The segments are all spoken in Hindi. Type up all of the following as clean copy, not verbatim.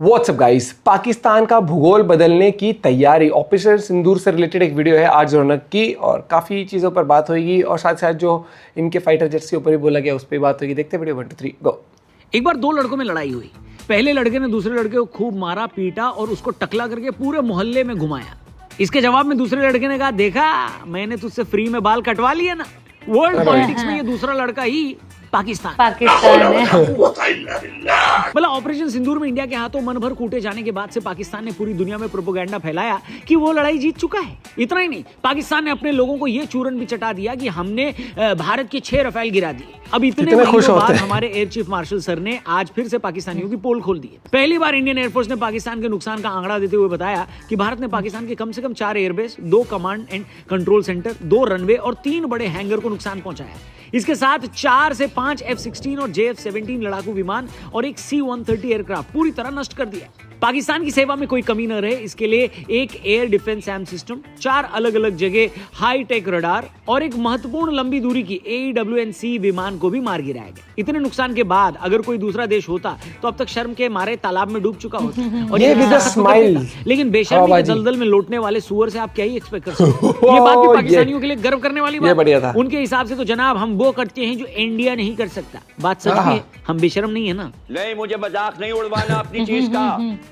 व्हाट्सअप गाइस, पाकिस्तान का भूगोल बदलने की तैयारी, ऑपरेशन सिंदूर से रिलेटेड एक वीडियो है आज रौनक की, और काफ़ी चीज़ों पर बात होगी और साथ साथ जो इनके फाइटर जेट्स के ऊपर भी बोला गया उस पर बात होगी। देखते हैं वीडियो 1 2 3 गो। एक बार दो लड़कों में लड़ाई हुई। पहले लड़के ने दूसरे लड़के को खूब मारा पीटा और उसको टकला करके पूरे मोहल्ले में घुमाया। इसके जवाब में दूसरे लड़के ने कहा, देखा मैंने तुझसे फ्री में बाल कटवा लिए ना। वर्ल्ड पॉलिटिक्स में ये दूसरा लड़का ही पाकिस्तान है। मतलब ऑपरेशन सिंदूर में इंडिया के हाथों मन भर कूटे जाने के बाद से पाकिस्तान ने पूरी दुनिया में प्रोपेगेंडा फैलाया कि वो लड़ाई जीत चुका है। इतना ही नहीं, पाकिस्तान ने अपने लोगों को ये चूरन भी चटा दिया कि हमने भारत के 6 रफेल गिरा दिए। अब इतने महीनों बाद हमारे एयर चीफ मार्शल सर ने आज फिर से पाकिस्तानियों की पोल खोल दी है। पहली बार इंडियन एयरफोर्स ने पाकिस्तान के नुकसान का आंकड़ा देते हुए बताया कि भारत ने पाकिस्तान के कम से कम 4 airbase, 2 command and control centre, 2 runway और 3 बड़े हैंगर को नुकसान पहुंचाया। इसके साथ 4 से 5 F-16 और JF-17 लड़ाकू विमान और एक C-130 एयरक्राफ्ट पूरी तरह नष्ट कर दिया। पाकिस्तान की सेवा में कोई कमी न रहे इसके लिए एक एयर डिफेंस एम सिस्टम, 4 अलग अलग जगह हाई टेक रडार और एक महत्वपूर्ण लंबी दूरी की AEW&C विमान को भी मार गिराया गया। इतने नुकसान के बाद अगर कोई दूसरा देश होता तो अब तक शर्म के मारे तालाब में डूब चुका होता और ये स्माइल। लेकिन बेशर्मी के दलदल में लौटने वाले सुअर से आप क्या ही एक्सपेक्ट कर सकते हो। ये बात भी पाकिस्तानियों के लिए गर्व करने वाली बात। उनके हिसाब से तो जनाब हम वो करते हैं जो इंडिया नहीं कर सकता। बात सच भी है, हम बेशर्म नहीं है ना। नहीं, मुझे मजाक नहीं उड़वाना अपनी चीज का।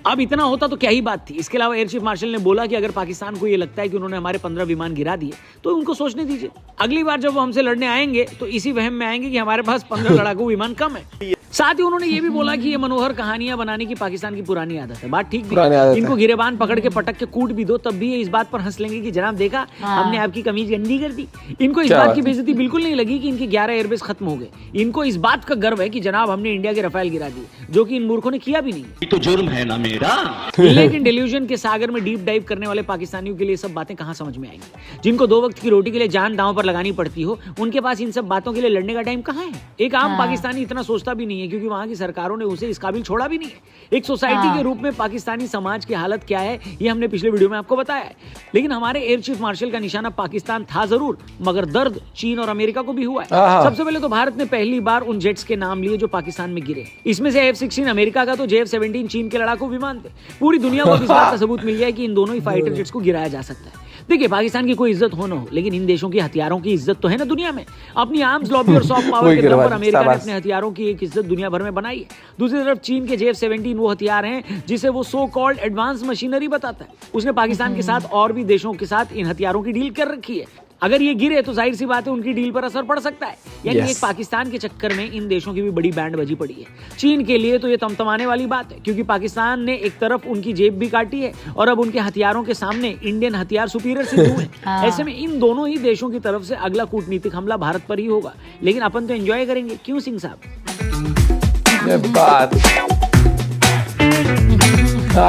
अब इतना होता तो क्या ही बात थी। इसके अलावा एयर चीफ मार्शल ने बोला कि अगर पाकिस्तान को ये लगता है कि उन्होंने हमारे 15 विमान गिरा दिए तो उनको सोचने दीजिए। अगली बार जब वो हमसे लड़ने आएंगे तो इसी वहम में आएंगे कि हमारे पास 15 लड़ाकू विमान कम है। साथ ही उन्होंने ये भी बोला कि ये मनोहर कहानियां बनाने की पाकिस्तान की पुरानी आदत है। बात ठीक भी, इनको गिरेबान पकड़ के पटक के कूट भी दो तब भी ये इस बात पर हंस लेंगे कि जनाब देखा हमने आपकी कमीज गंदी कर दी। इनको इस बात की बेइज्जती बिल्कुल नहीं लगी कि इनके 11 एयरबेस खत्म हो गए। इनको इस बात का गर्व है कि जनाब हमने इंडिया के रफेल गिरा दिए, जो कि इन मूर्खों ने किया भी नहीं। तो जुर्म है ना मेरा। लेकिन डेल्यूजन के सागर में डीप डाइव करने वाले पाकिस्तानियों के लिए सब बातें कहां समझ में आएंगी। जिनको 2 वक्त की रोटी के लिए जान दांव पर लगानी पड़ती हो, उनके पास इन सब बातों के लिए लड़ने का टाइम कहां है। एक आम पाकिस्तानी इतना सोचता भी नहीं है क्योंकि वहां की सरकारों ने उसे इस काबिल छोड़ा भी नहीं है। एक सोसाइटी के रूप में पाकिस्तानी समाज की हालत क्या है ये हमने पिछले वीडियो में आपको बताया है। लेकिन हमारे एयर चीफ मार्शल का निशाना पाकिस्तान था जरूर, मगर दर्द चीन और अमेरिका को भी हुआ है। सबसे पहले तो भारत ने पहली बार उन जेट्स के नाम लिए जो पाकिस्तान में गिरे। इसमें से F-16 अमेरिका का तो JF-17 चीन के लड़ाकू विमान थे। पूरी दुनिया को इस बात का सबूत मिल गया है कि इन दोनों ही फाइटर जेट्स को गिराया जा सकता है। देखिए, पाकिस्तान की कोई इज्जत हो न हो, लेकिन इन देशों के हथियारों की इज्जत तो है ना दुनिया में। अपनी आर्म्स लॉबी और सॉफ्ट पावर के दम पर अमेरिका ने अपने हथियारों की एक इज्जत दुनिया भर में बनाई है। दूसरी तरफ चीन के JF-17 वो हथियार हैं जिसे वो सो कॉल्ड एडवांस मशीनरी बताता है। उसने पाकिस्तान के साथ और भी देशों के साथ इन हथियारों की डील कर रखी है। अगर ये गिरे तो जाहिर सी बात है उनकी डील पर असर पड़ सकता है। यानी एक पाकिस्तान के चक्कर में इन देशों की भी बड़ी बैंड बजी पड़ी है। चीन के लिए तो ये तमतमाने वाली बात है क्योंकि पाकिस्तान ने एक तरफ उनकी जेब भी काटी है और अब उनके हथियारों के सामने इंडियन हथियार सुपीरियर सिद्ध हुए। ऐसे में इन दोनों ही देशों की तरफ से अगला कूटनीतिक हमला भारत पर ही होगा। लेकिन अपन तो एंजॉय करेंगे, क्यों सिंह साहब?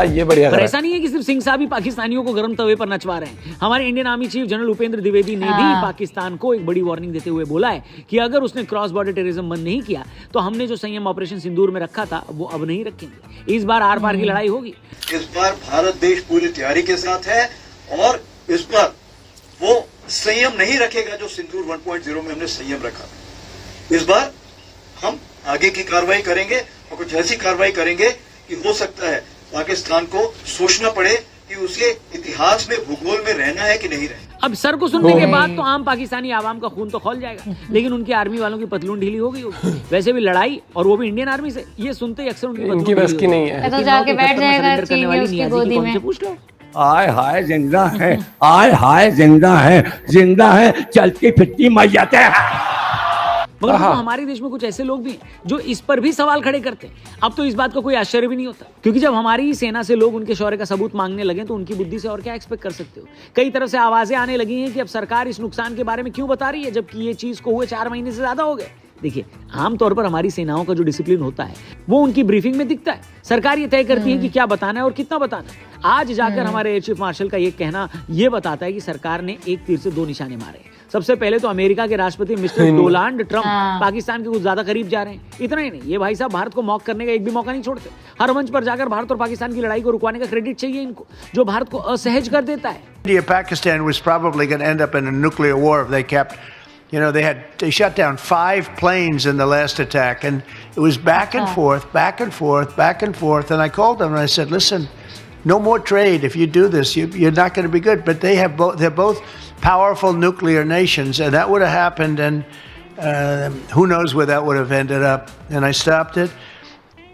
ये बढ़िया। पर ऐसा नहीं है कि सिर्फ सिंह साहब ही पाकिस्तानियों को गर्म तवे पर नचवा रहे हैं। हमारे Indian army chief general Upendra Dwivedi ने भी पाकिस्तान को एक बड़ी वार्निंग देते हुए बोला है कि अगर उसने क्रॉस बॉर्डर टेररिज्म बंद नहीं किया तो हमने जो संयम ऑपरेशन सिंदूर में रखा था वो अब नहीं रखेंगे। इस बार आर पार की लड़ाई होगी। इस बार भारत देश पूरी तैयारी के साथ है और इस बार वो संयम नहीं रखेगा जो सिंदूर 1.0 में हमने संयम रखा। इस बार हम आगे की कार्रवाई करेंगे और कुछ ऐसी कार्रवाई करेंगे कि हो सकता है पाकिस्तान को सोचना पड़े कि उसे इतिहास में भूगोल में रहना है कि नहीं रहना। अब सर को सुनने के बाद तो आम पाकिस्तानी आवाम का खून तो खौल जाएगा, लेकिन उनकी आर्मी वालों की पतलून ढीली हो गई होगी। वैसे भी लड़ाई और वो भी इंडियन आर्मी से, ये सुनते ही अक्सर उनकी पतलून बस की नहीं है। तो जाके बैठ जाएगा चीन में उसकी गोदी में। पूछ लो। आय हाय जिंदा है, आय हाय जिंदा है, जिंदा है चलती फिरती मैयत है। मगर तो हमारे देश में कुछ ऐसे लोग भी हैं जो इस पर भी सवाल खड़े करते हैं। अब तो इस बात का कोई आश्चर्य भी नहीं होता क्योंकि जब हमारी ही सेना से लोग उनके शौर्य का सबूत मांगने लगे तो उनकी बुद्धि से और क्या एक्सपेक्ट कर सकते हो। कई तरफ से आवाजें आने लगी हैं कि अब सरकार इस नुकसान के बारे में क्यों बता रही है जबकि ये चीज को हुए 4 महीने से ज्यादा हो गए। देखिए, आमतौर पर हमारी सेनाओं का जो डिसिप्लिन होता है वो उनकी ब्रीफिंग में दिखता है। सरकार ये तय करती है कि क्या बताना है और कितना बताना है। आज जाकर हमारे एयर चीफ मार्शल का ये कहना ये बताता है कि सरकार ने एक तीर से 2 निशाने मारे। सबसे पहले तो अमेरिका के राष्ट्रपति मिस्टर डोनाल्ड ट्रंप पाकिस्तान के कुछ ज्यादा करीब जा रहे हैं। इतना ही नहीं, ये भाई साहब भारत को मॉक करने का एक भी मौका नहीं छोड़ते। हर मंच पर जाकर भारत और पाकिस्तान की लड़ाई को रुकवाने का क्रेडिट चाहिए इनको, जो भारत को असहज कर देता है। India-Pakistan was probably going to end up in a nuclear war if they kept You know, they shut down 5 planes in the last attack, and it was back and forth, back and forth, back and forth. And I called them and I said, "Listen, no more trade. If you do this, you're not going to be good." But they're both powerful nuclear nations, and that would have happened, and who knows where that would have ended up. And I stopped it.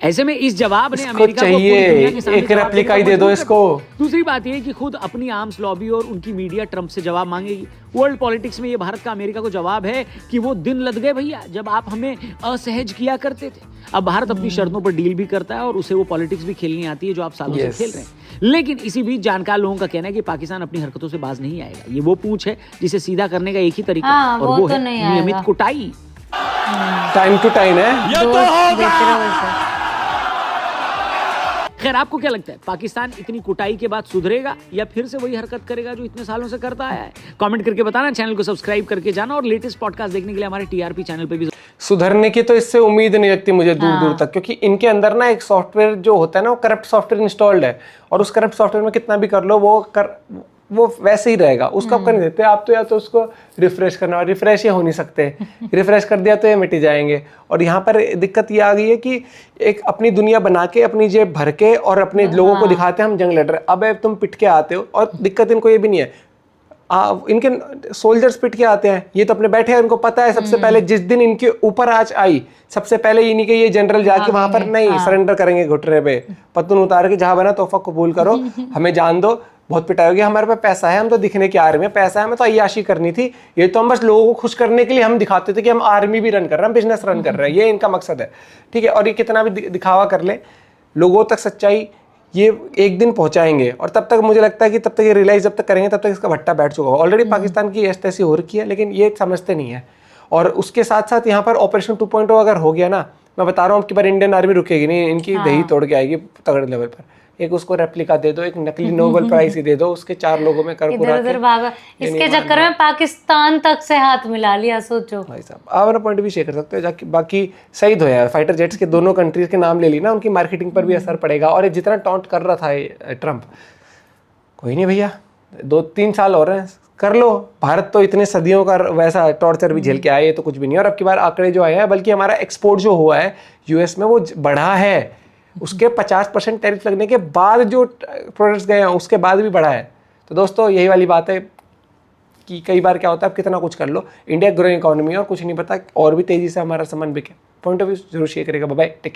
ऐसे में इस जवाब ने इसको अमेरिका को पूरी दुनिया के सामने चाहिए एक रेप्लिका ही दे दो इसको। दूसरी बात ये है कि खुद अपनी आर्म्स लॉबी और उनकी मीडिया ट्रंप से जवाब मांगेगी। वर्ल्ड पॉलिटिक्स में ये भारत का अमेरिका को जवाब है कि वो दिन लद गए भैया जब आप हमें असहज किया करते थे। अब भारत अपनी शर्तों पर डील भी करता है और उसे वो पॉलिटिक्स भी खेलनी आती है जो आप सालों से खेल रहे हैं। लेकिन इसी बीच जानकार लोगों का कहना है कि पाकिस्तान अपनी हरकतों से बाज नहीं आएगा। ये वो पूंछ है जिसे सीधा करने का एक ही तरीका है और वो है नियमित कुटाई। टाइम टू टाइम है। खैर आपको क्या लगता है, पाकिस्तान इतनी कुटाई के बाद सुधरेगा या फिर से वही हरकत करेगा जो इतने सालों से करता आया है? कमेंट करके बताना, चैनल को सब्सक्राइब करके जाना और लेटेस्ट पॉडकास्ट देखने के लिए हमारे टीआरपी चैनल पे भी। सुधरने की तो इससे उम्मीद नहीं लगती मुझे दूर दूर तक, क्योंकि इनके अंदर ना एक सॉफ्टवेयर जो होता है ना वो करप्ट सॉफ्टवेयर इंस्टॉल्ड है, और उस करप्ट सॉफ्टवेयर में कितना भी कर लो वो वैसे ही रहेगा, उसको आप कर नहीं देते। आप तो या तो उसको रिफ्रेश करना, और रिफ्रेश ये हो नहीं सकते, रिफ्रेश कर दिया तो ये मिट जाएंगे। और यहाँ पर दिक्कत ये आ गई है कि एक अपनी दुनिया बना के अपनी जेब भर के और अपने लोगों को दिखाते हैं हम जंग लड़ रहे। अब तुम पिट के आते हो, और दिक्कत इनको ये भी नहीं है, इनके सोल्जर्स पिट के आते हैं, ये तो अपने बैठे हैं, उनको पता है सबसे पहले जिस दिन इनके ऊपर आँच आई सबसे पहले ये नहीं कि ये जनरल जाके वहां पर नहीं सरेंडर करेंगे घुटने पे, पतन उतार के जहां बना तोहफा कबूल करो, हमें जान दो, बहुत पिटाई होगी, हमारे पास पैसा है, हम तो दिखने की आर्मी में, पैसा है, हमें तो अय्याशी करनी थी, ये तो हम बस लोगों को खुश करने के लिए हम दिखाते थे कि हम आर्मी भी रन कर रहे हैं, बिजनेस रन कर रहे हैं, ये इनका मकसद है, ठीक है। और ये कितना भी दिखावा कर ले, लोगों तक सच्चाई ये एक दिन पहुंचाएंगे, और तब तक मुझे लगता है कि तब तक ये रियलाइज जब तक करेंगे तब तक इसका भट्टा बैठ चुका होगा। ऑलरेडी पाकिस्तान की ऐसी तैसी हो रखी है, लेकिन ये समझते नहीं है। और उसके साथ साथ यहाँ पर ऑपरेशन 2.0 अगर हो गया ना, मैं बता रहा हूँ अब की बार इंडियन आर्मी रुकेगी नहीं, इनकी दही तोड़ के आएगी तगड़े लेवल पर। एक उसको रेप्लिका दे दो, एक नकली नोबेल प्राइज ही दे दो, उसके 4 लोगों में कर पूरा इधर भागा, इसके चक्कर में पाकिस्तान तक से हाथ मिला लिया, सोचो भाई साहब। आप अपना पॉइंट भी शेयर कर सकते हो, जाके बाकी सही तो है, फाइटर जेट्स के दोनों कंट्रीज के नाम ले ली ना, उनकी मार्केटिंग पर भी असर पड़ेगा। और ये जितना टॉन्ट कर रहा था ट्रम्प, कोई नहीं भैया 2-3 साल हो रहे हैं, कर लो। भारत तो इतने सदियों का वैसा टॉर्चर भी झेल के आया, ये तो कुछ भी नहीं। और अब की बार आंकड़े जो आए हैं, बल्कि हमारा एक्सपोर्ट जो हुआ है यूएस में वो बढ़ा है, उसके 50% टैरिफ लगने के बाद जो प्रोडक्ट्स गए हैं उसके बाद भी बढ़ा है। तो दोस्तों यही वाली बात है कि कई बार क्या होता है, आप कितना कुछ कर लो, इंडिया ग्रोइंग इकोनॉमी और कुछ नहीं पता और भी तेजी से हमारा सामान बिके। पॉइंट ऑफ व्यू जरूर शेयर करेगा। Bye bye, take care.